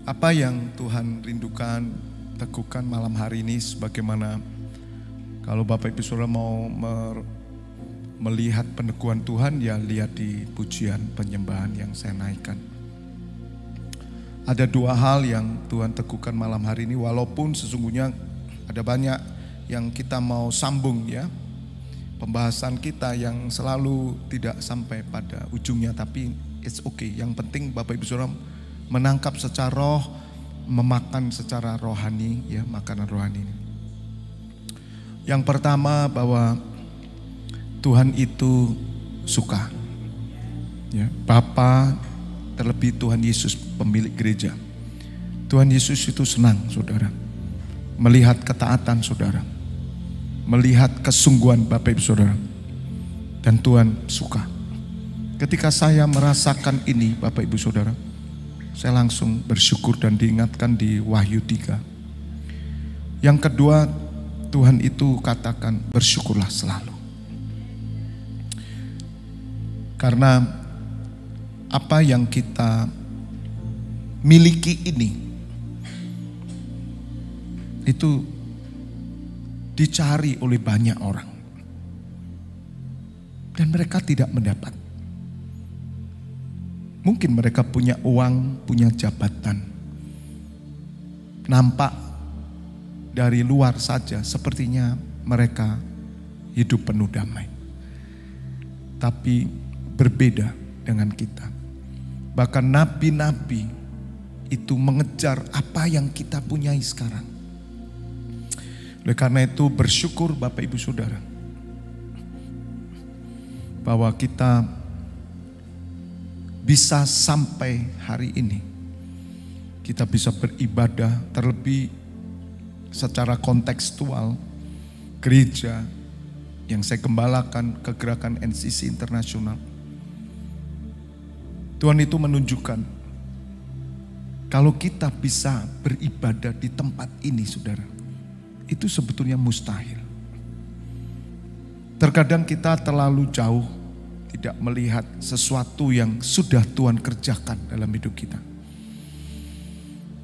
Apa yang Tuhan rindukan, teguhkan malam hari ini, sebagaimana kalau Bapak Ibu Saudara mau melihat peneguhan Tuhan, ya lihat di pujian penyembahan yang saya naikkan. Ada dua hal yang Tuhan teguhkan malam hari ini, walaupun sesungguhnya ada banyak yang kita mau sambung ya. Pembahasan kita yang selalu tidak sampai pada ujungnya, tapi it's okay. Yang penting Bapak Ibu Saudara menangkap secara roh, memakan secara rohani ya, makanan rohani ini. Yang pertama, bahwa Tuhan itu suka ya, Bapa, terlebih Tuhan Yesus pemilik gereja. Tuhan Yesus itu senang saudara melihat ketaatan saudara, melihat kesungguhan Bapak Ibu Saudara, dan Tuhan suka. Ketika saya merasakan ini Bapak Ibu Saudara, saya langsung bersyukur dan diingatkan di Wahyu 3. Yang kedua, Tuhan itu katakan bersyukurlah selalu. Karena apa yang kita miliki ini itu dicari oleh banyak orang dan mereka tidak mendapat. Mungkin mereka punya uang, punya jabatan, nampak dari luar saja sepertinya mereka hidup penuh damai. Tapi berbeda dengan kita. Bahkan nabi-nabi itu mengejar apa yang kita punyai sekarang. Oleh karena itu bersyukur Bapak Ibu Saudara, bahwa kita bisa sampai hari ini. Kita bisa beribadah, terlebih secara kontekstual gereja yang saya gembalakan, kegerakan NCC Internasional. Tuhan itu menunjukkan kalau kita bisa beribadah di tempat ini saudara, itu sebetulnya mustahil. Terkadang kita terlalu jauh, tidak melihat sesuatu yang sudah Tuhan kerjakan dalam hidup kita.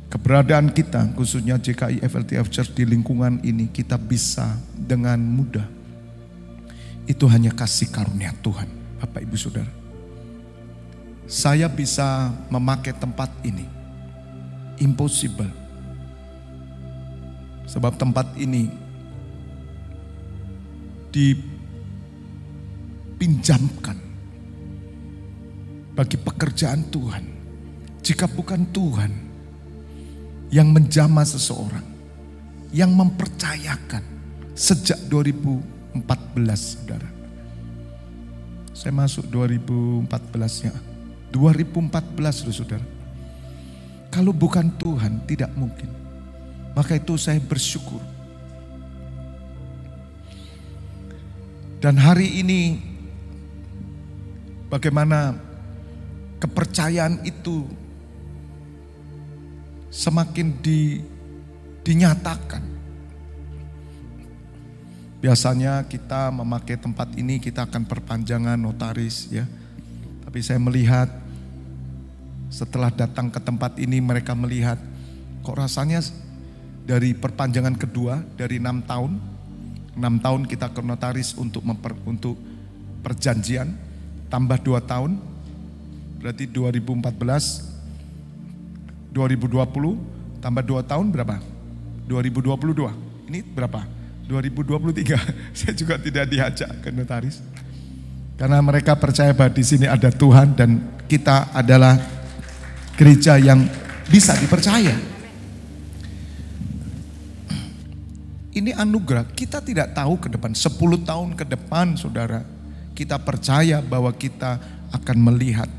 Keberadaan kita, khususnya JKI FLTF Church di lingkungan ini, kita bisa dengan mudah. Itu hanya kasih karunia Tuhan, Bapak Ibu Saudara. Saya bisa memakai tempat ini, impossible. Sebab tempat ini dipinjamkan bagi pekerjaan Tuhan. Jika bukan Tuhan yang menjamah seseorang, yang mempercayakan sejak 2014 saudara. Saya masuk 2014 ya. 2014 loh saudara. Kalau bukan Tuhan tidak mungkin. Maka itu saya bersyukur. Dan hari ini bagaimana kepercayaan itu semakin dinyatakan. Biasanya kita memakai tempat ini, kita akan perpanjangan notaris ya. Tapi saya melihat setelah datang ke tempat ini, mereka melihat kok rasanya dari perpanjangan kedua dari 6 tahun. 6 tahun kita ke notaris untuk perjanjian, tambah 2 tahun, berarti 2014, 2020, tambah 2 tahun berapa? 2022, ini berapa? 2023, saya juga tidak diajak ke notaris. Karena mereka percaya bahwa di sini ada Tuhan dan kita adalah gereja yang bisa dipercaya. Ini anugerah, kita tidak tahu ke depan, 10 tahun ke depan saudara, kita percaya bahwa kita akan melihat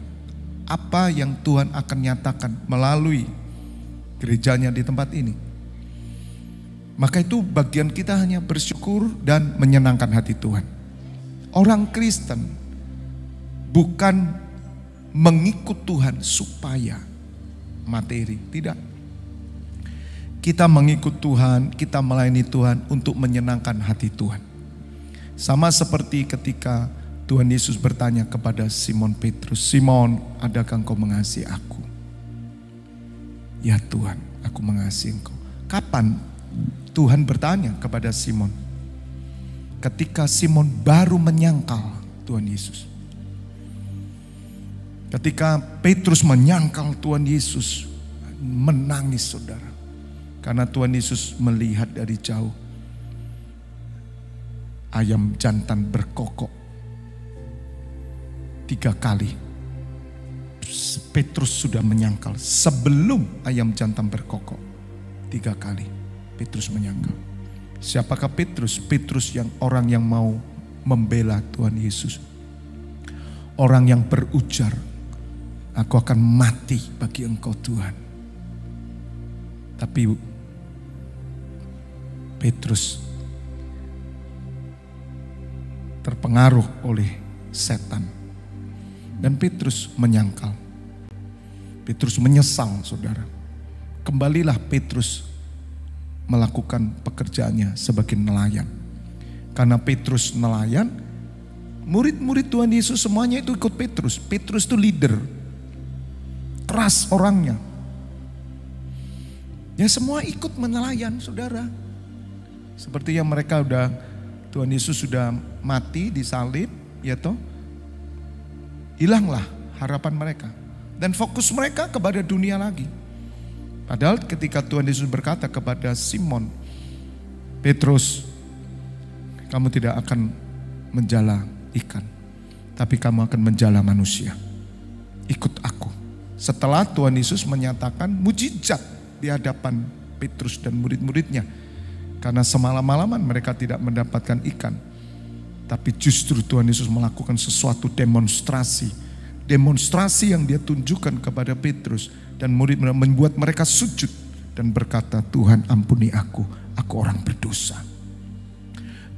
apa yang Tuhan akan nyatakan melalui gerejanya di tempat ini. Maka itu bagian kita hanya bersyukur dan menyenangkan hati Tuhan. Orang Kristen bukan mengikut Tuhan supaya materi, tidak. Kita mengikut Tuhan, kita melayani Tuhan untuk menyenangkan hati Tuhan. Sama seperti ketika Tuhan Yesus bertanya kepada Simon Petrus, "Simon, adakah engkau mengasihi aku?" Ya Tuhan, aku mengasihi Engkau. Kapan Tuhan bertanya kepada Simon? Ketika Simon baru menyangkal Tuhan Yesus. Ketika Petrus menyangkal Tuhan Yesus, menangis saudara. Karena Tuhan Yesus melihat dari jauh. Ayam jantan berkokok 3 kali. Petrus sudah menyangkal sebelum ayam jantan berkokok 3 kali. Petrus menyangkal. Siapakah Petrus? Petrus yang orang yang mau membela Tuhan Yesus. Orang yang berujar, aku akan mati bagi Engkau Tuhan. Tapi Petrus terpengaruh oleh setan. Dan Petrus menyangkal. Petrus menyesal saudara. Kembalilah Petrus melakukan pekerjaannya sebagai nelayan. Karena Petrus nelayan, murid-murid Tuhan Yesus semuanya itu ikut Petrus. Petrus itu leader. Keras orangnya. Ya semua ikut menelayan saudara. Seperti yang mereka Tuhan Yesus sudah mati disalib, ya toh. Hilanglah harapan mereka. Dan fokus mereka kepada dunia lagi. Padahal ketika Tuhan Yesus berkata kepada Simon, Petrus, kamu tidak akan menjala ikan, tapi kamu akan menjala manusia. Ikut aku. Setelah Tuhan Yesus menyatakan mujizat di hadapan Petrus dan murid-muridnya. Karena semalam-malaman mereka tidak mendapatkan ikan. Tapi justru Tuhan Yesus melakukan sesuatu demonstrasi. Demonstrasi yang dia tunjukkan kepada Petrus. Dan murid-murid membuat mereka sujud. Dan berkata, Tuhan ampuni aku orang berdosa.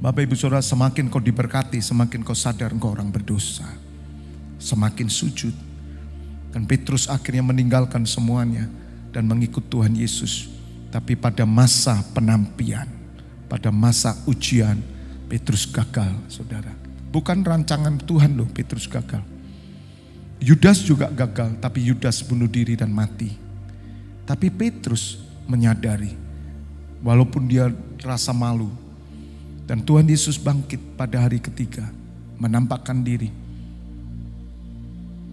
Bapak Ibu Saudara, semakin kau diberkati, semakin kau sadar engkau orang berdosa. Semakin sujud. Dan Petrus akhirnya meninggalkan semuanya. Dan mengikut Tuhan Yesus. Tapi pada masa penampian, pada masa ujian, Petrus gagal, saudara. Bukan rancangan Tuhan loh, Petrus gagal. Yudas juga gagal, tapi Yudas bunuh diri dan mati. Tapi Petrus menyadari, walaupun dia rasa malu, dan Tuhan Yesus bangkit pada hari ketiga, menampakkan diri.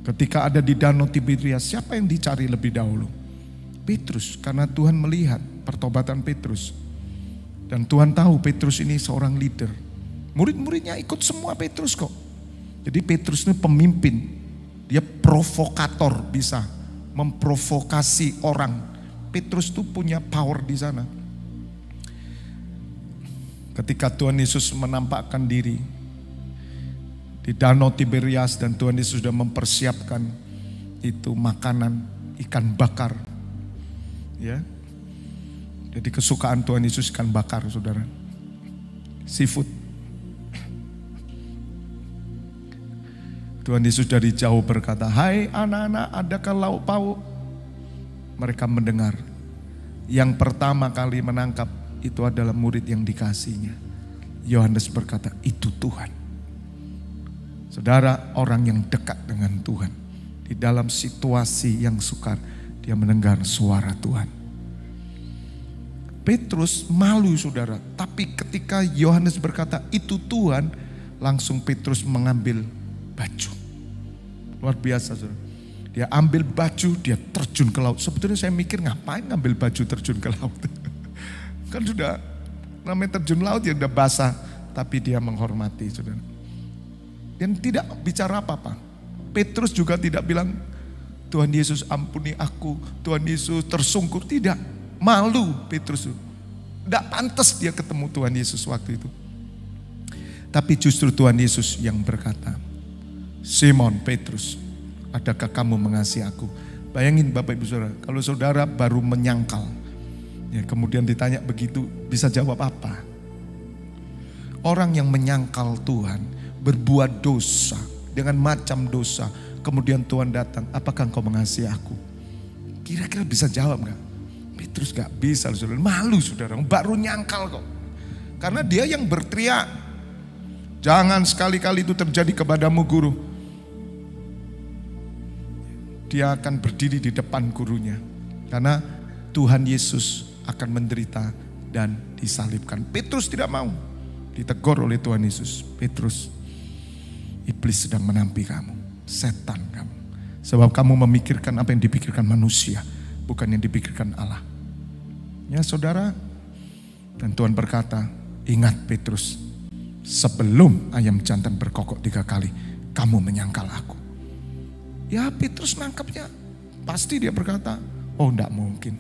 Ketika ada di Danau Tiberias, siapa yang dicari lebih dahulu? Petrus, karena Tuhan melihat pertobatan Petrus. Dan Tuhan tahu Petrus ini seorang leader. Murid-muridnya ikut semua Petrus kok. Jadi Petrus ini pemimpin. Dia provokator, bisa memprovokasi orang. Petrus itu punya power di sana. Ketika Tuhan Yesus menampakkan diri di Danau Tiberias dan Tuhan Yesus sudah mempersiapkan itu makanan ikan bakar. Ya. Jadi kesukaan Tuhan Yesus ikan bakar, saudara. Seafood. Tuhan Yesus dari jauh berkata, hai anak-anak, adakah lauk pauk? Mereka mendengar. Yang pertama kali menangkap itu adalah murid yang dikasihnya. Yohanes berkata, itu Tuhan. Saudara, orang yang dekat dengan Tuhan, di dalam situasi yang sukar, dia mendengar suara Tuhan. Petrus malu saudara, tapi ketika Yohanes berkata itu Tuhan, langsung Petrus mengambil baju. Luar biasa saudara. Dia ambil baju, dia terjun ke laut. Sebetulnya saya mikir ngapain ngambil baju terjun ke laut. Kan sudah namanya terjun laut ya udah basah, tapi dia menghormati saudara. Dan tidak bicara apa-apa. Petrus juga tidak bilang Tuhan Yesus ampuni aku, Tuhan Yesus tersungkur, tidak. Malu Petrus. Tidak pantas dia ketemu Tuhan Yesus waktu itu. Tapi justru Tuhan Yesus yang berkata, Simon Petrus, adakah kamu mengasihi aku? Bayangin Bapak Ibu Saudara, kalau saudara baru menyangkal, ya kemudian ditanya begitu, bisa jawab apa? Orang yang menyangkal Tuhan, berbuat dosa, dengan macam dosa, kemudian Tuhan datang, apakah engkau mengasihi aku? Kira-kira bisa jawab gak? Petrus gak bisa, saudara. Malu saudara, baru nyangkal kok. Karena dia yang berteriak, jangan sekali-kali itu terjadi kepadamu guru. Dia akan berdiri di depan gurunya. Karena Tuhan Yesus akan menderita dan disalibkan. Petrus tidak mau. Ditegur oleh Tuhan Yesus. Petrus, iblis sedang menampi kamu. Setan kamu. Sebab kamu memikirkan apa yang dipikirkan manusia, bukan yang dipikirkan Allah. Ya saudara, dan Tuhan berkata, ingat Petrus, sebelum ayam jantan berkokok 3 kali, kamu menyangkal aku. Ya Petrus nangkapnya, pasti dia berkata, oh enggak mungkin.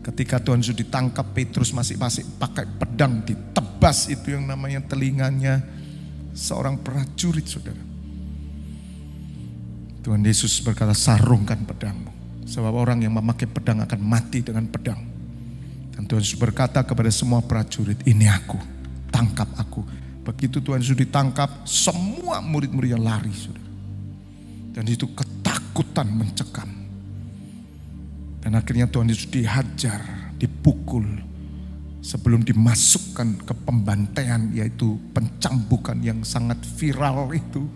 Ketika Tuhan sudah ditangkap, Petrus masih pakai pedang, ditebas itu yang namanya telinganya seorang prajurit, saudara. Tuhan Yesus berkata, sarungkan pedangmu. Sebab orang yang memakai pedang akan mati dengan pedang. Dan Tuhan Yesus berkata kepada semua prajurit, ini aku, tangkap aku. Begitu Tuhan Yesus ditangkap, semua murid-muridnya lari, saudara. Dan itu ketakutan mencekam. Dan akhirnya Tuhan Yesus dihajar, dipukul. Sebelum dimasukkan ke pembantaian, yaitu pencambukan yang sangat viral itu.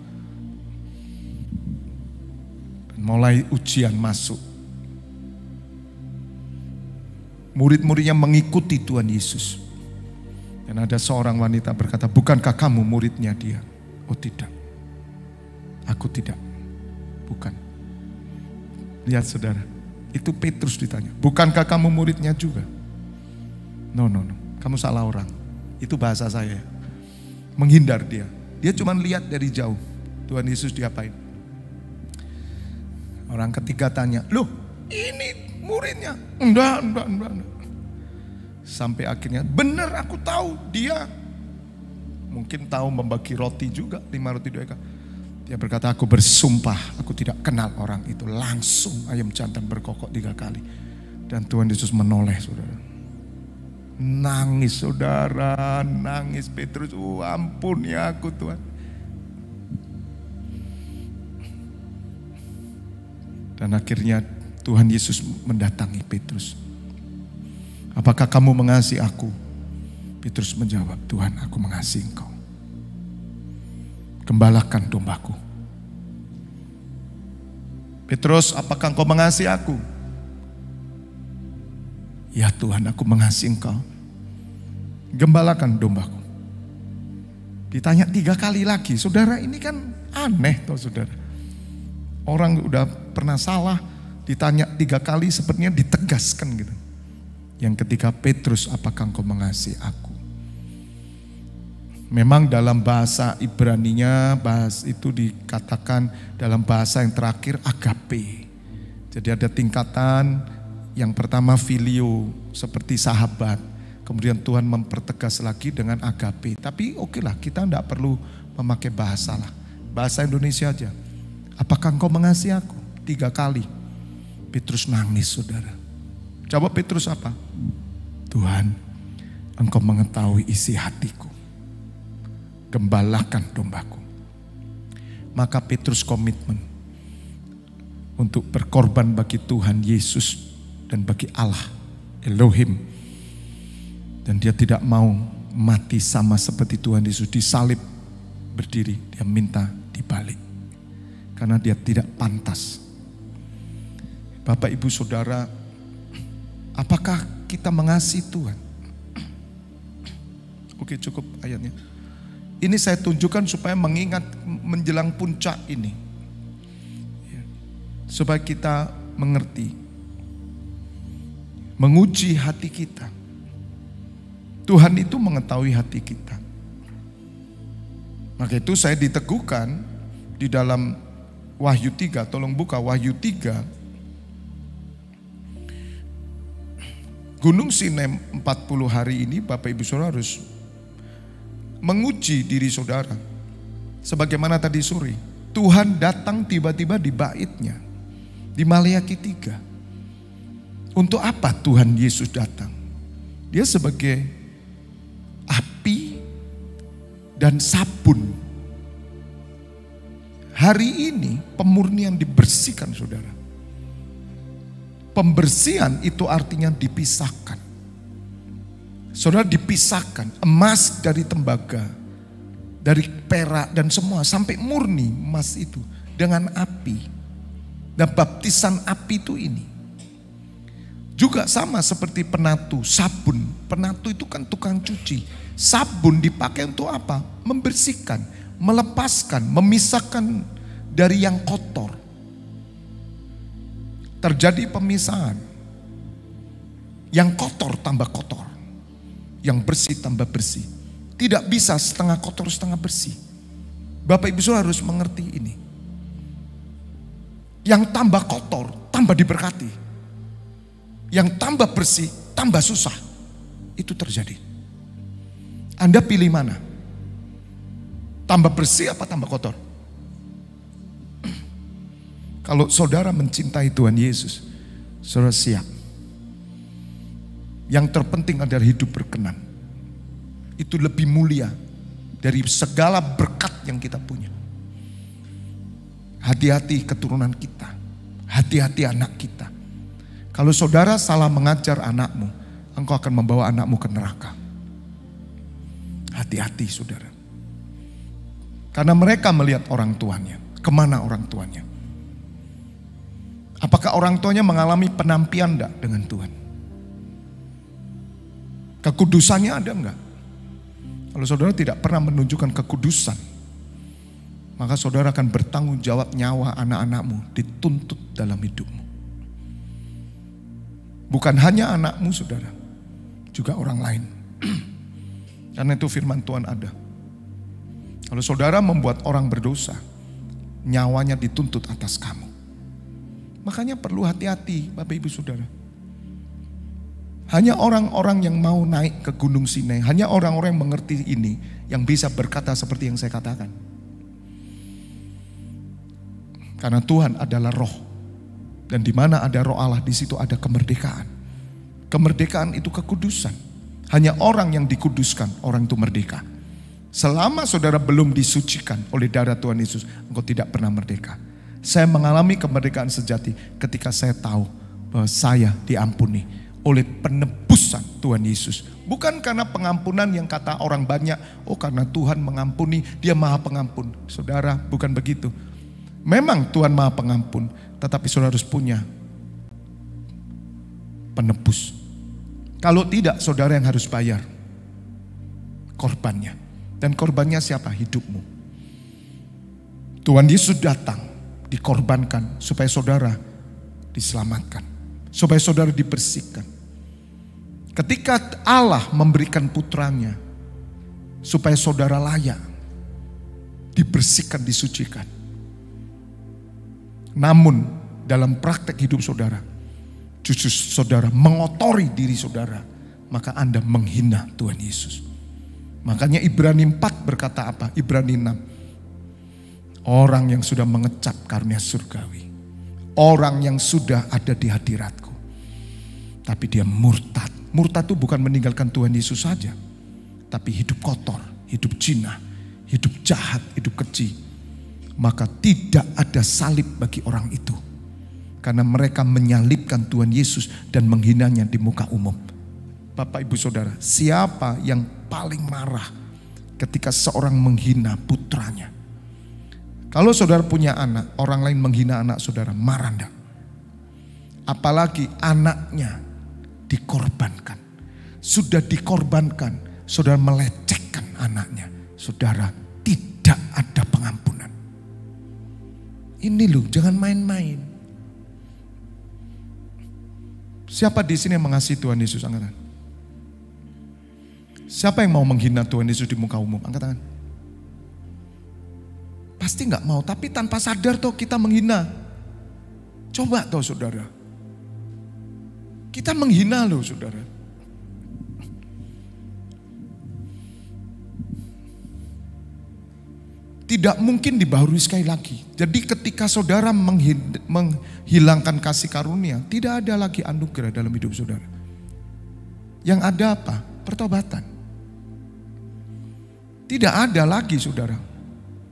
Dan mulai ujian masuk. Murid-muridnya mengikuti Tuhan Yesus. Dan ada seorang wanita berkata, bukankah kamu muridnya dia? Oh tidak, aku tidak, bukan. Lihat saudara, itu Petrus ditanya, bukankah kamu muridnya juga? No, kamu salah orang. Itu bahasa saya. Menghindar dia. Dia cuma lihat dari jauh. Tuhan Yesus diapain? Orang ketiga tanya, loh ini muridnya? Enggak. Sampai akhirnya, benar aku tahu dia. Mungkin tahu membagi roti juga, 5 roti 2 ikan. Dia berkata, aku bersumpah, aku tidak kenal orang itu. Langsung ayam jantan berkokok 3 kali. Dan Tuhan Yesus menoleh, saudara. Nangis saudara, nangis Petrus. Ampun ya aku Tuhan. Dan akhirnya Tuhan Yesus mendatangi Petrus. Apakah kamu mengasihi aku? Petrus menjawab, Tuhan aku mengasihi engkau. Gembalakan dombaku. Petrus, apakah engkau mengasihi aku? Ya Tuhan, aku mengasihi engkau. Gembalakan dombaku. Ditanya 3 kali lagi. Saudara, ini kan aneh toh saudara. Orang udah pernah salah, ditanya 3 kali sepertinya ditegaskan gitu. Yang ketiga, Petrus, apakah engkau mengasihi aku? Memang dalam bahasa Ibraninya, bahasa itu dikatakan dalam bahasa yang terakhir agape. Jadi ada tingkatan. Yang pertama filio, seperti sahabat. Kemudian Tuhan mempertegas lagi dengan agape. Tapi oke lah, kita tidak perlu memakai bahasa lah. Bahasa Indonesia aja. Apakah engkau mengasihi aku? 3 kali. Petrus nangis saudara. Jawab Petrus apa? Tuhan, engkau mengetahui isi hatiku. Gembalakan dombaku. Maka Petrus komitmen untuk berkorban bagi Tuhan Yesus dan bagi Allah, Elohim. Dan dia tidak mau mati sama seperti Tuhan Yesus disalib, berdiri, dia minta dibalik. Karena dia tidak pantas. Bapak ibu saudara, apakah kita mengasihi Tuhan? Oke cukup ayatnya. Ini saya tunjukkan supaya mengingat menjelang puncak ini. Supaya kita mengerti. Menguji hati kita. Tuhan itu mengetahui hati kita. Maka itu saya diteguhkan di dalam Wahyu 3. Tolong buka Wahyu 3. Gunung Sinai 40 hari ini Bapak Ibu Saudara harus menguji diri saudara. Sebagaimana tadi sore, Tuhan datang tiba-tiba di baitnya. Di Maleakhi 3. Untuk apa Tuhan Yesus datang? Dia sebagai api dan sabun. Hari ini pemurnian dibersihkan saudara. Pembersihan itu artinya dipisahkan. Saudara dipisahkan emas dari tembaga, dari perak dan semua sampai murni emas itu dengan api. Dan baptisan api itu ini. Juga sama seperti penatu, sabun. Penatu itu kan tukang cuci. Sabun dipakai untuk apa? Membersihkan, melepaskan, memisahkan dari yang kotor. Terjadi pemisahan. Yang kotor tambah kotor. Yang bersih tambah bersih. Tidak bisa setengah kotor setengah bersih. Bapak Ibu Saudara harus mengerti ini. Yang tambah kotor tambah diberkati. Yang tambah bersih tambah susah. Itu terjadi. Anda pilih mana? Tambah bersih apa tambah kotor? Kalau saudara mencintai Tuhan Yesus, saudara siap. Yang terpenting adalah hidup berkenan. Itu lebih mulia dari segala berkat yang kita punya. Hati-hati keturunan kita. Hati-hati anak kita. Kalau saudara salah mengajar anakmu, engkau akan membawa anakmu ke neraka. Hati-hati saudara. Karena mereka melihat orang tuanya. Kemana orang tuanya? Apakah orang tuanya mengalami penampian enggak dengan Tuhan? Kekudusannya ada enggak? Kalau saudara tidak pernah menunjukkan kekudusan, maka saudara akan bertanggung jawab nyawa anak-anakmu dituntut dalam hidupmu. Bukan hanya anakmu saudara, juga orang lain. Karena itu firman Tuhan ada. Kalau saudara membuat orang berdosa, nyawanya dituntut atas kamu. Makanya perlu hati-hati Bapak Ibu Saudara. Hanya orang-orang yang mau naik ke Gunung Sinai, hanya orang-orang yang mengerti ini yang bisa berkata seperti yang saya katakan. Karena Tuhan adalah roh. Dan di mana ada roh Allah, di situ ada kemerdekaan. Kemerdekaan itu kekudusan. Hanya orang yang dikuduskan, orang itu merdeka. Selama saudara belum disucikan oleh darah Tuhan Yesus, engkau tidak pernah merdeka. Saya mengalami kemerdekaan sejati ketika saya tahu bahwa saya diampuni oleh penebusan Tuhan Yesus. Bukan karena pengampunan yang kata orang banyak, oh karena Tuhan mengampuni, dia maha pengampun. Saudara, bukan begitu. Memang Tuhan maha pengampun, tetapi saudara harus punya penebus. Kalau tidak, saudara yang harus bayar korbannya. Dan korbannya siapa? Hidupmu. Tuhan Yesus datang, dikorbankan supaya saudara diselamatkan. Supaya saudara dibersihkan. Ketika Allah memberikan putranya, supaya saudara layak, dibersihkan, disucikan. Namun dalam praktek hidup saudara, justru saudara mengotori diri saudara, maka Anda menghina Tuhan Yesus. Makanya Ibrani 4 berkata apa? Ibrani 6. Orang yang sudah mengecap karunia surgawi. Orang yang sudah ada di hadiratku. Tapi dia murtad. Murtad itu bukan meninggalkan Tuhan Yesus saja. Tapi hidup kotor, hidup zina, hidup jahat, hidup keji. Maka tidak ada salib bagi orang itu. Karena mereka menyalibkan Tuhan Yesus dan menghinanya di muka umum. Bapak Ibu Saudara, siapa yang paling marah ketika seorang menghina putranya? Kalau saudara punya anak, orang lain menghina anak saudara, marah enggak? Apalagi anaknya dikorbankan. Sudah dikorbankan, saudara melecehkan anaknya. Saudara, tidak ada pengampunan. Ini loh, jangan main-main. Siapa di sini yang mengasihi Tuhan Yesus? Angkat tangan. Siapa yang mau menghina Tuhan Yesus di muka umum? Angkat tangan. Pasti nggak mau, tapi tanpa sadar toh kita menghina. Coba toh saudara. Kita menghina loh saudara. Tidak mungkin dibaharui sekali lagi. Jadi ketika saudara menghilangkan kasih karunia, tidak ada lagi anugerah dalam hidup saudara. Yang ada apa? Pertobatan. Tidak ada lagi saudara.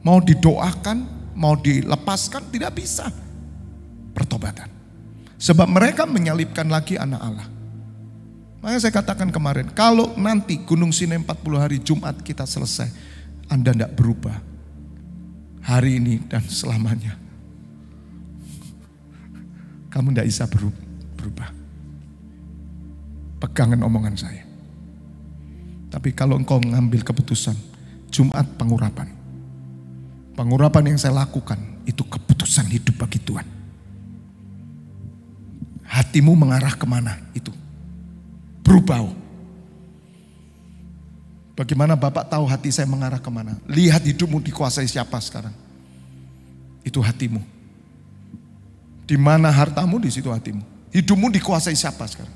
Mau didoakan, mau dilepaskan, tidak bisa. Pertobatan. Sebab mereka menyalibkan lagi anak Allah. Makanya saya katakan kemarin, kalau nanti Gunung Sinai 40 hari Jumat kita selesai, Anda tidak berubah. Hari ini dan selamanya. Kamu tidak bisa berubah. pegangan omongan saya. Tapi kalau engkau mengambil keputusan, Jumat pengurapan. Pengurapan yang saya lakukan itu keputusan hidup bagi Tuhan. Hatimu mengarah kemana itu? Berubah. Bagaimana Bapak tahu hati saya mengarah kemana? Lihat hidupmu dikuasai siapa sekarang. Itu hatimu. Di mana hartamu, di situ hatimu. Hidupmu dikuasai siapa sekarang?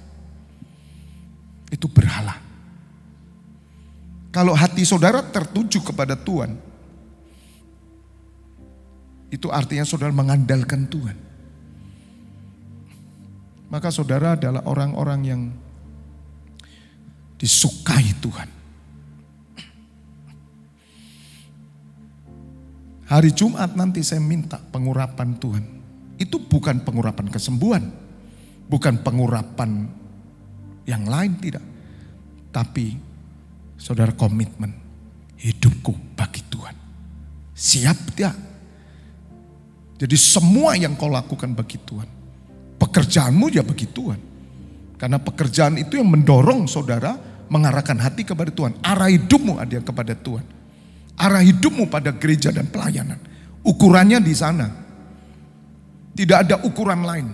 Itu berhala. Kalau hati saudara tertuju kepada Tuhan, itu artinya saudara mengandalkan Tuhan. Maka saudara adalah orang-orang yang disukai Tuhan. Hari Jumat nanti saya minta pengurapan Tuhan. Itu bukan pengurapan kesembuhan. Bukan pengurapan yang lain, tidak. Tapi saudara komitmen hidupku bagi Tuhan. Siap tidak? Jadi semua yang kau lakukan bagi Tuhan. Pekerjaanmu ya bagi Tuhan. Karena pekerjaan itu yang mendorong saudara mengarahkan hati kepada Tuhan. Arah hidupmu ada kepada Tuhan. Arah hidupmu pada gereja dan pelayanan. Ukurannya di sana. Tidak ada ukuran lain.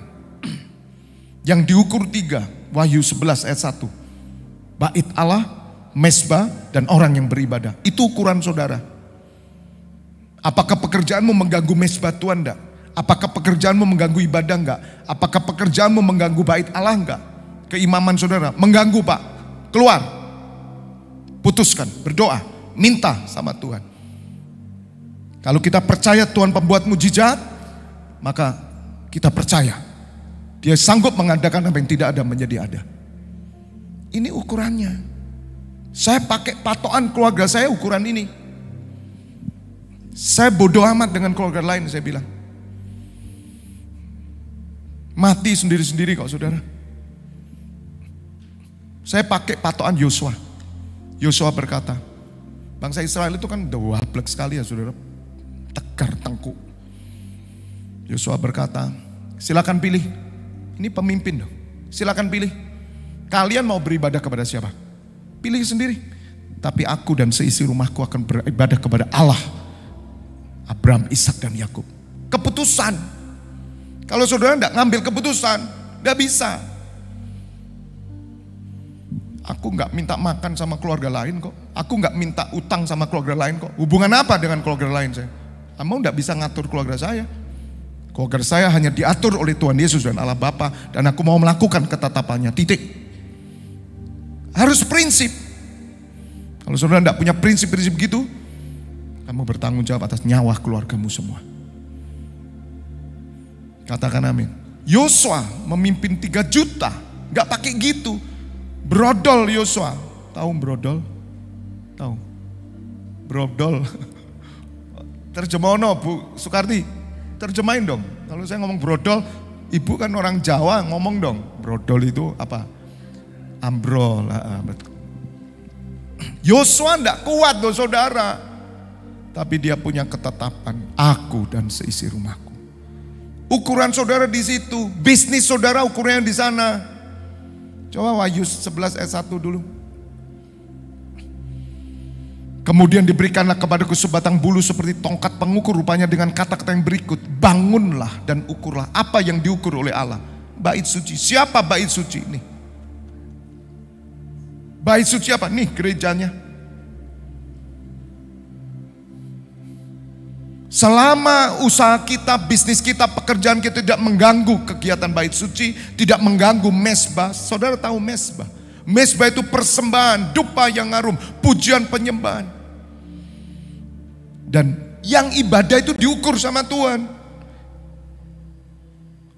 Yang diukur 3, Wahyu 11 ayat 1. Bait Allah, mesbah, dan orang yang beribadah. Itu ukuran saudara. Apakah pekerjaanmu mengganggu mesbah Tuhan enggak? Apakah pekerjaanmu mengganggu ibadah enggak? Apakah pekerjaanmu mengganggu bait Allah enggak? Keimaman saudara, mengganggu Pak. Keluar. Putuskan, berdoa, minta sama Tuhan. Kalau kita percaya Tuhan pembuat mujizat, maka kita percaya Dia sanggup mengadakan apa yang tidak ada menjadi ada. Ini ukurannya. Saya pakai patokan keluarga saya ukuran ini. Saya bodoh amat dengan keluarga lain, saya bilang. Mati sendiri-sendiri kok saudara. Saya pakai patokan Yosua. Yosua berkata, bangsa Israel itu kan udah wablek sekali ya saudara. Tegar tengkuk. Yosua berkata, silakan pilih. Ini pemimpin dong. Silakan pilih. Kalian mau beribadah kepada siapa? Pilih sendiri. Tapi aku dan seisi rumahku akan beribadah kepada Allah. Abraham, Ishak dan Yakub. Keputusan. Kalau saudara tidak ngambil keputusan, tidak bisa. Aku nggak minta makan sama keluarga lain kok. Aku nggak minta utang sama keluarga lain kok. Hubungan apa dengan keluarga lain saya? Kamu nggak bisa ngatur keluarga saya. Keluarga saya hanya diatur oleh Tuhan Yesus dan Allah Bapa, dan aku mau melakukan ketetapannya. Titik. Harus prinsip. Kalau saudara tidak punya prinsip-prinsip gitu, kamu bertanggung jawab atas nyawa keluargamu semua. Katakan amin. Yosua memimpin 3 juta, nggak pakai gitu. Brodol Yosua. Tahu brodol? Tahu. Brodol. Terjemahono Bu Sukarti. Terjemahin dong. Kalau saya ngomong brodol, ibu kan orang Jawa, ngomong dong. Brodol itu apa? Ambrol. Yosua enggak kuat loh saudara. Tapi dia punya ketetapan. Aku dan seisi rumahku. Ukuran saudara di situ. Bisnis saudara ukurannya di sana. Coba Wahyu 11 ayat 1 dulu. Kemudian diberikanlah kepadaku sebatang bulu seperti tongkat pengukur, rupanya dengan kata-kata yang berikut. Bangunlah dan ukurlah. Apa yang diukur oleh Allah? Bait suci. Siapa bait suci ini? Bait suci apa? Nih gerejanya. Selama usaha kita, bisnis kita, pekerjaan kita tidak mengganggu kegiatan bait suci, tidak mengganggu mesbah. Saudara tahu mesbah? Mesbah itu persembahan, dupa yang harum, pujian penyembahan. Dan yang ibadah itu diukur sama Tuhan.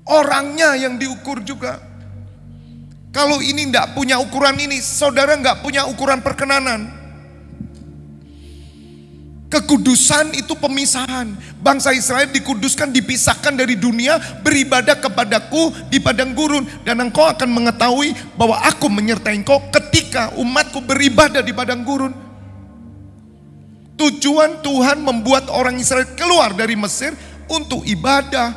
Orangnya yang diukur juga. Kalau ini tidak punya ukuran ini, saudara nggak punya ukuran perkenanan. Kekudusan itu pemisahan. Bangsa Israel dikuduskan, dipisahkan dari dunia, beribadah kepadaku di padang gurun. Dan engkau akan mengetahui bahwa aku menyertai engkau ketika umatku beribadah di padang gurun. Tujuan Tuhan membuat orang Israel keluar dari Mesir untuk ibadah.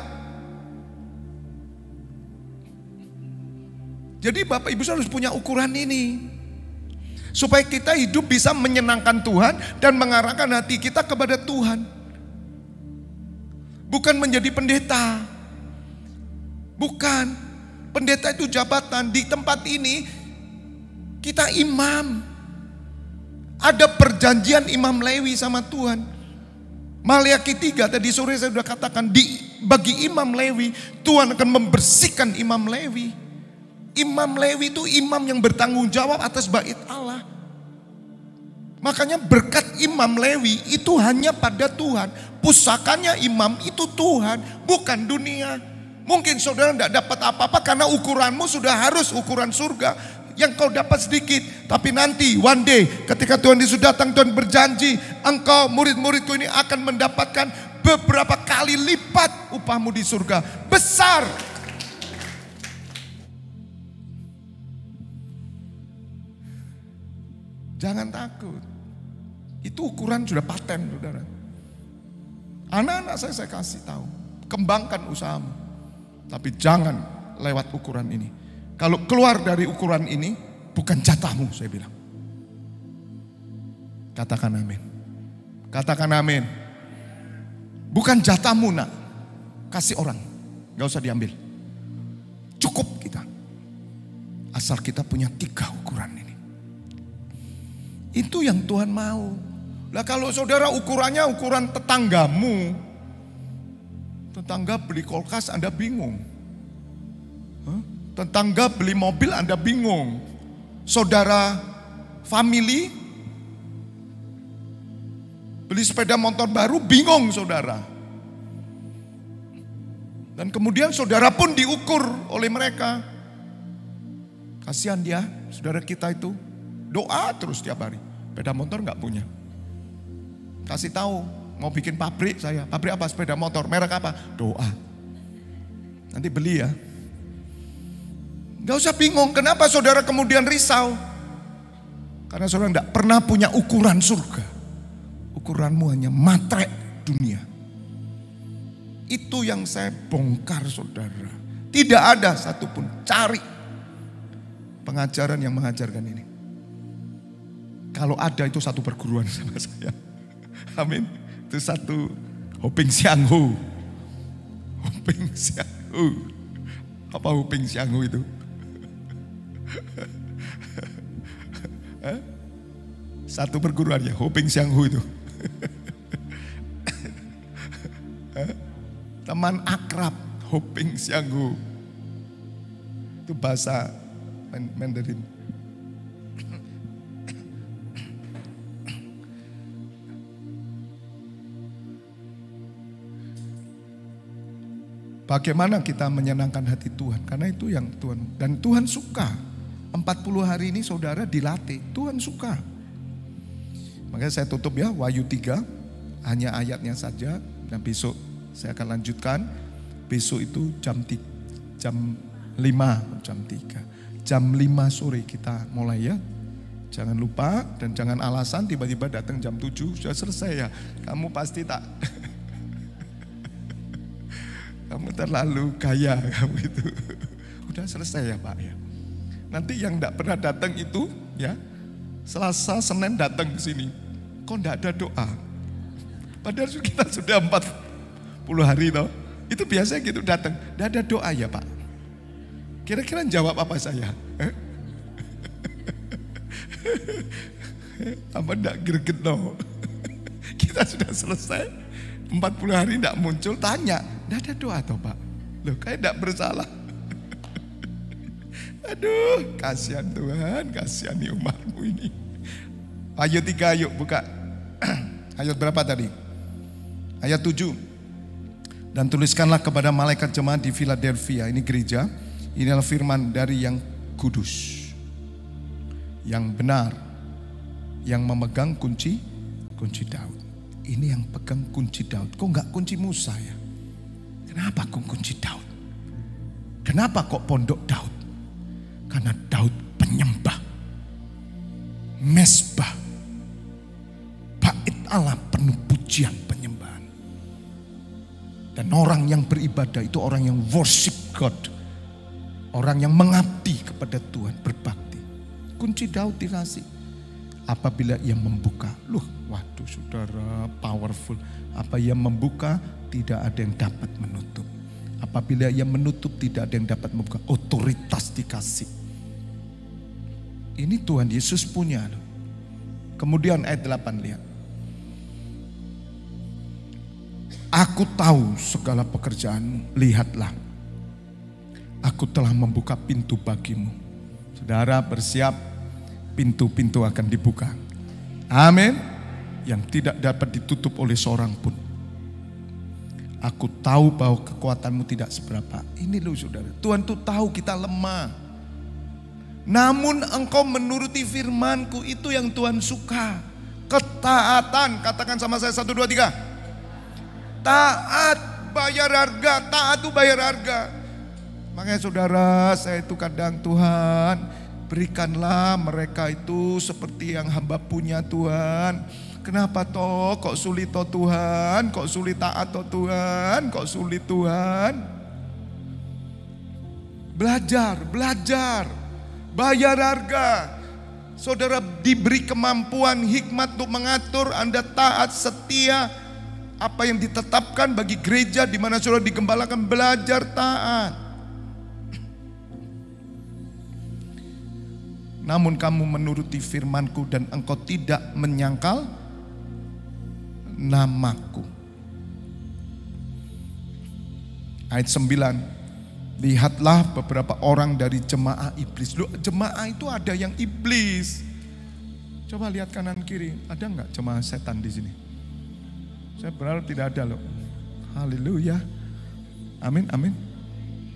Jadi Bapak Ibu harus punya ukuran ini. Supaya kita hidup bisa menyenangkan Tuhan dan mengarahkan hati kita kepada Tuhan. Bukan menjadi pendeta. Bukan. Pendeta itu jabatan. Di tempat ini kita imam. Ada perjanjian imam Lewi sama Tuhan. Maleakhi 3 tadi sore saya sudah katakan, bagi imam Lewi Tuhan akan membersihkan imam Lewi. Imam Lewi itu imam yang bertanggung jawab atas bait Allah. Makanya berkat imam Lewi itu hanya pada Tuhan. Pusakanya imam itu Tuhan, bukan dunia. Mungkin saudara tidak dapat apa-apa karena ukuranmu sudah harus ukuran surga. Yang kau dapat sedikit, tapi nanti one day ketika Tuhan Yesus datang, Tuhan berjanji, engkau murid-muridku ini akan mendapatkan beberapa kali lipat upahmu di surga. Besar. Jangan takut. Itu ukuran sudah paten, saudara. Anak-anak saya kasih tahu, kembangkan usahamu. Tapi jangan lewat ukuran ini. Kalau keluar dari ukuran ini, bukan jatahmu, saya bilang. Katakan amin. Katakan amin. Bukan jatahmu, nak. Kasih orang. Gak usah diambil. Cukup kita. Asal kita punya 3 ukuran ini. Itu yang Tuhan mau. Lah kalau saudara ukurannya ukuran tetanggamu. Tetangga beli kulkas Anda bingung. Tetangga beli mobil Anda bingung. Saudara family beli sepeda motor baru bingung saudara. Dan kemudian saudara pun diukur oleh mereka. Kasihan dia, saudara kita itu doa terus tiap hari. Sepeda motor gak punya. Kasih tahu mau bikin pabrik saya. Pabrik apa? Sepeda motor. Merek apa? Doa. Nanti beli ya. Gak usah bingung, kenapa saudara kemudian risau? Karena saudara tidak pernah punya ukuran surga. Ukuranmu hanya matre dunia. Itu yang saya bongkar saudara. Tidak ada satupun, cari pengajaran yang mengajarkan ini. Kalau ada itu satu perguruan sama saya. Amin. Itu satu Hoping Sianghu. Hoping Sianghu. Apa Hoping Sianghu itu? Satu perguruan ya, Hoping Sianghu itu. Teman akrab, Hoping Sianghu. Itu bahasa Mandarin. Bagaimana kita menyenangkan hati Tuhan? Karena itu yang Tuhan, dan Tuhan suka. 40 hari ini saudara dilatih, Tuhan suka. Makanya saya tutup ya, Wahyu 3, hanya ayatnya saja. Dan besok saya akan lanjutkan. Besok itu jam 5, jam 3. Jam 5 sore kita mulai ya. Jangan lupa dan jangan alasan tiba-tiba datang jam 7, sudah selesai ya. Kamu pasti tak... Kamu terlalu kaya kamu itu. Udah selesai ya Pak ya. Nanti yang tidak pernah datang itu ya, Selasa, Senin datang ke sini. Kok tidak ada doa? Padahal kita sudah 40 hari toh. Itu biasanya gitu datang. Tidak ada doa ya Pak. Kira-kira jawab apa saya? Apa tidak greget no? Kita sudah selesai. 40 hari tidak muncul, tanya, tidak ada doa toh Pak? Loh kayak tidak bersalah. Aduh, kasihan Tuhan, kasihani umatmu ini. Ayat 3, yuk buka. Ayat berapa tadi? Ayat 7. Dan tuliskanlah kepada malaikat jemaat di Philadelphia, ini gereja, inilah firman dari yang kudus, yang benar, yang memegang kunci Daud. Ini yang pegang kunci Daud. Kok enggak kunci Musa ya? Kenapa kok kunci Daud? Kenapa kok pondok Daud? Karena Daud penyembah. Mesbah. Bait Allah penuh pujian penyembahan. Dan orang yang beribadah itu orang yang worship God. Orang yang mengabdi kepada kepada Tuhan, berbakti. Kunci Daud dikasih. Apabila ia membuka, waduh saudara, powerful. Apa ia membuka, tidak ada yang dapat menutup. Apabila ia menutup, tidak ada yang dapat membuka. Otoritas dikasih. Ini Tuhan Yesus punya. Kemudian ayat 8 lihat. Aku tahu segala pekerjaanmu, lihatlah. Aku telah membuka pintu bagimu. Saudara bersiap, pintu-pintu akan dibuka. Amin. Yang tidak dapat ditutup oleh seorang pun. Aku tahu bahwa kekuatanmu tidak seberapa. Ini loh saudara, Tuhan tuh tahu kita lemah. Namun engkau menuruti firman-Ku, itu yang Tuhan suka. Ketaatan, katakan sama saya 1, 2, 3. Taat, bayar harga, taat itu bayar harga. Makanya saudara, saya itu kadang Tuhan, berikanlah mereka itu seperti yang hamba punya Tuhan. Kenapa toh kok sulit toh Tuhan, kok sulit taat toh Tuhan, kok sulit Tuhan. Belajar. Bayar harga. Saudara diberi kemampuan, hikmat untuk mengatur, Anda taat, setia. Apa yang ditetapkan bagi gereja di mana saudara digembalakan, belajar taat. Namun kamu menuruti firman-Ku dan engkau tidak menyangkal nama-Ku. Ayat 9. Lihatlah beberapa orang dari jemaah iblis. Loh, jemaah itu ada yang iblis. Coba lihat kanan kiri, ada enggak jemaah setan di sini? Saya berharap tidak ada loh. Haleluya. Amin, amin.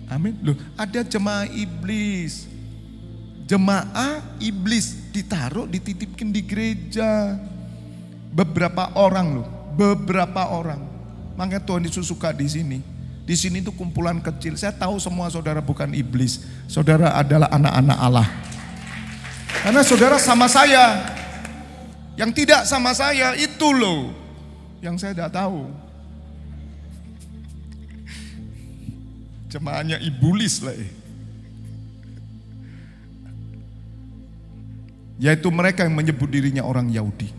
Amin. Loh, ada jemaah iblis. Jemaah iblis ditaruh, dititipkan di gereja. Beberapa orang loh, beberapa orang. Makanya Tuhan Yesus suka di sini. Di sini itu kumpulan kecil. Saya tahu semua saudara bukan iblis. Saudara adalah anak-anak Allah. Karena saudara sama saya. Yang tidak sama saya itu loh. Yang saya tidak tahu. Jemaahnya iblis lah. Yaitu mereka yang menyebut dirinya orang Yahudi.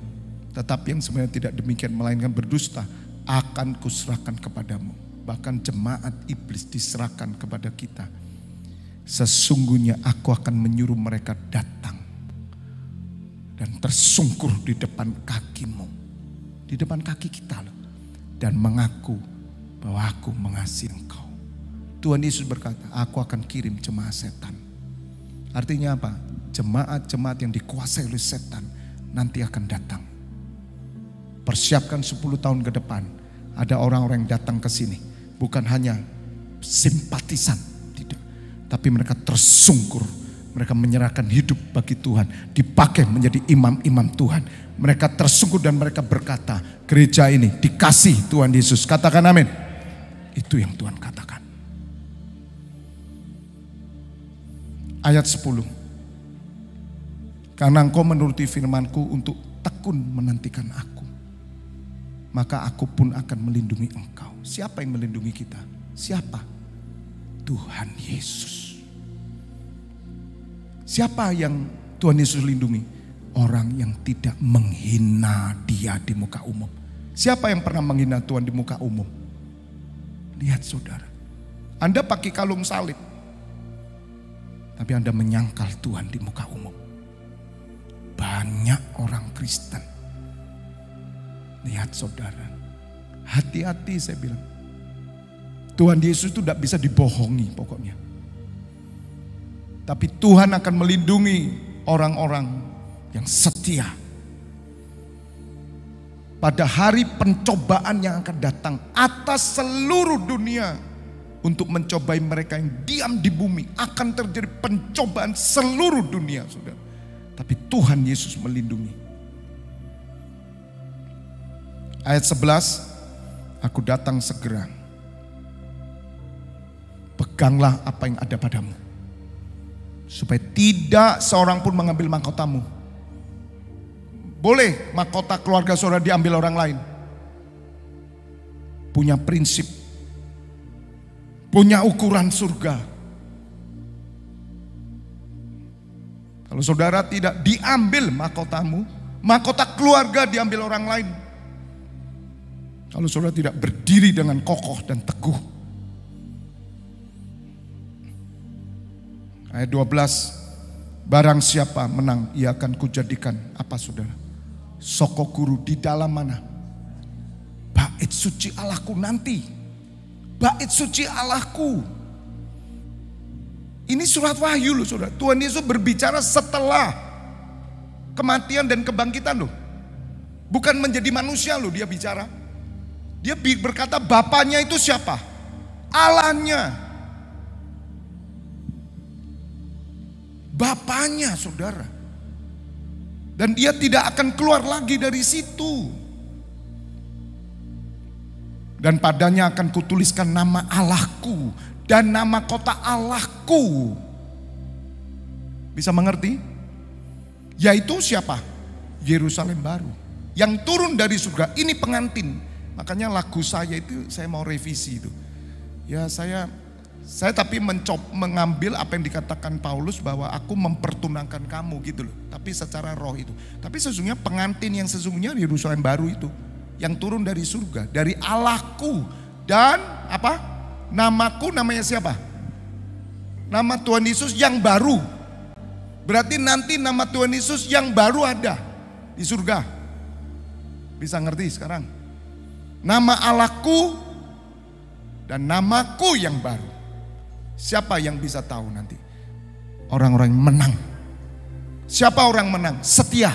Tetapi yang sebenarnya tidak demikian, melainkan berdusta. Akan kuserahkan kepadamu. Bahkan jemaat iblis diserahkan kepada kita. Sesungguhnya aku akan menyuruh mereka datang dan tersungkur di depan kakimu, di depan kaki kita loh, dan mengaku bahwa aku mengasihi engkau. Tuhan Yesus berkata, aku akan kirim jemaah setan. Artinya apa? Jemaat-jemaat yang dikuasai oleh setan nanti akan datang. Persiapkan 10 tahun ke depan. Ada orang-orang yang datang ke sini. Bukan hanya simpatisan, tidak. Tapi mereka tersungkur. Mereka menyerahkan hidup bagi Tuhan. Dipakai menjadi imam-imam Tuhan. Mereka tersungkur dan mereka berkata, gereja ini dikasih Tuhan Yesus. Katakan amin. Itu yang Tuhan katakan. Ayat 10. Karena engkau menuruti firman-Ku untuk tekun menantikan aku, maka aku pun akan melindungi engkau. Siapa yang melindungi kita? Siapa? Tuhan Yesus. Siapa yang Tuhan Yesus lindungi? Orang yang tidak menghina Dia di muka umum. Siapa yang pernah menghina Tuhan di muka umum? Lihat saudara. Anda pakai kalung salib, tapi Anda menyangkal Tuhan di muka umum. Banyak orang Kristen. Lihat saudara. Hati-hati saya bilang. Tuhan Yesus itu tidak bisa dibohongi pokoknya. Tapi Tuhan akan melindungi orang-orang yang setia. Pada hari pencobaan yang akan datang atas seluruh dunia. Untuk mencobai mereka yang diam di bumi. Akan terjadi pencobaan seluruh dunia saudara. Tapi Tuhan Yesus melindungi. Ayat 11. Aku datang segera. Peganglah apa yang ada padamu, supaya tidak seorang pun mengambil mahkotamu. Boleh mahkota keluarga saudara diambil orang lain. Punya prinsip, punya ukuran surga. Kalau saudara tidak diambil mahkotamu, mahkota keluarga diambil orang lain. Kalau saudara tidak berdiri dengan kokoh dan teguh. Ayat 12, barang siapa menang, ia akan kujadikan apa saudara? Sokokuru di dalam mana? Bait suci Allahku nanti. Bait suci Allahku. Ini surat Wahyu loh saudara. Tuhan Yesus berbicara setelah kematian dan kebangkitan loh. Bukan menjadi manusia loh dia bicara. Dia berkata Bapaknya itu siapa? Allahnya. Bapaknya saudara. Dan dia tidak akan keluar lagi dari situ. Dan padanya akan kutuliskan nama Allahku dan nama kota Allahku. Bisa mengerti? Yaitu siapa? Yerusalem baru. Yang turun dari surga. Ini pengantin. Makanya lagu saya itu saya mau revisi itu. Ya saya tapi mengambil apa yang dikatakan Paulus bahwa aku mempertunangkan kamu gitu loh. Tapi secara roh itu. Tapi sesungguhnya pengantin yang sesungguhnya Yerusalem baru itu. Yang turun dari surga, dari Allahku dan apa? Namaku, namanya siapa? Nama Tuhan Yesus yang baru. Berarti nanti nama Tuhan Yesus yang baru ada di surga. Bisa ngerti sekarang? Nama Allahku dan namaku yang baru. Siapa yang bisa tahu nanti? Orang-orang yang menang. Siapa orang menang? Setia.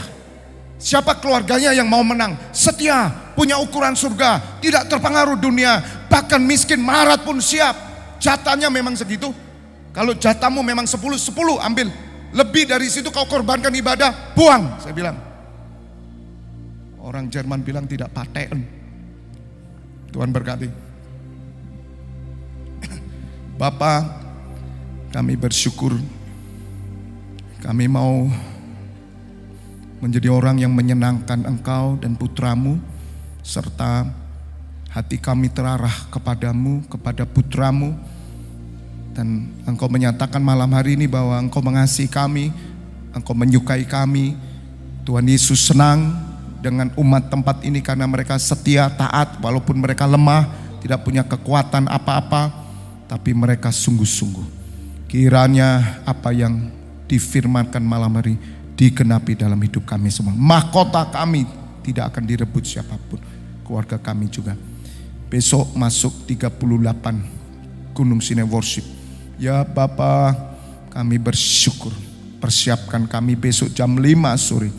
Siapa keluarganya yang mau menang? Setia, punya ukuran surga, tidak terpengaruh dunia, bahkan miskin melarat pun siap. Jatahnya memang segitu. Kalau jatahmu memang 10 ambil. Lebih dari situ kau korbankan ibadah, buang. Saya bilang. Orang Jerman bilang tidak paten. Tuhan berkati. Bapa, kami bersyukur. Kami mau menjadi orang yang menyenangkan Engkau dan putramu, serta hati kami terarah kepadamu, kepada putramu. Dan Engkau menyatakan malam hari ini bahwa Engkau mengasihi kami, Engkau menyukai kami. Tuhan Yesus senang dengan umat tempat ini karena mereka setia, taat, walaupun mereka lemah, tidak punya kekuatan apa-apa, tapi mereka sungguh-sungguh. Kiranya apa yang difirmankan malam hari digenapi dalam hidup kami semua. Mahkota kami tidak akan direbut siapapun. Keluarga kami juga. Besok masuk 38 Gunung Sinai Worship. Ya Bapa, kami bersyukur. Persiapkan kami besok jam 5 sore.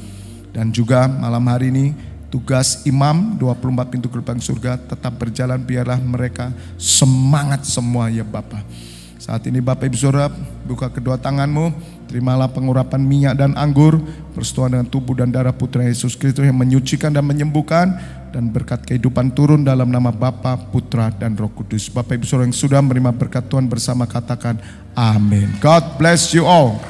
Dan juga malam hari ini tugas imam 24 pintu gerbang surga tetap berjalan. Biarlah mereka semangat semua ya Bapa. Saat ini Bapak Ibu Saudara, buka kedua tanganmu, terimalah pengurapan minyak dan anggur, persetujuan dengan tubuh dan darah Putra Yesus Kristus yang menyucikan dan menyembuhkan, dan berkat kehidupan turun dalam nama Bapa, Putra dan Roh Kudus. Bapak Ibu Saudara yang sudah menerima berkat Tuhan bersama katakan amin. God bless you all.